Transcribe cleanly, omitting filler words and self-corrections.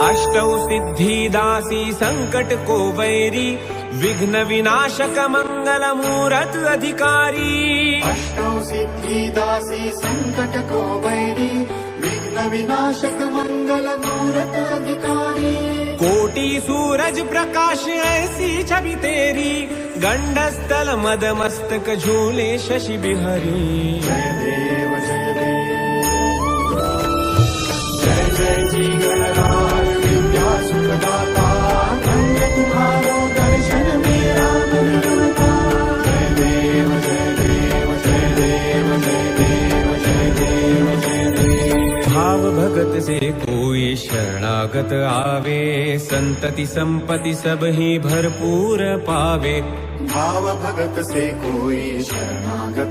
अष्टौ सिद्धिदासी संकट को वैरी विघ्न विनाशक मंगल मूरत अधिकारी। अष्टौ सिद्धिदासी संकट को वैरी विघ्न विनाशक मंगल मूरत अधिकारी। कोटि सूरज प्रकाश ऐसी छवि तेरी गंडस्थल मद मस्तक झूले शशि बिहारी। जय देव जय देव जय जय जी गणराज विद्या सुखदाता धन्य तुम्हारो दर्शन मेरा मन रमता। जय देव जय देव जय देव जय देव जय देव जय देव। भाव भगत से कोई शरणागत आवे संतति संपत्ति सब ही भरपूर पावे। भाव भगत से कोई शरणागत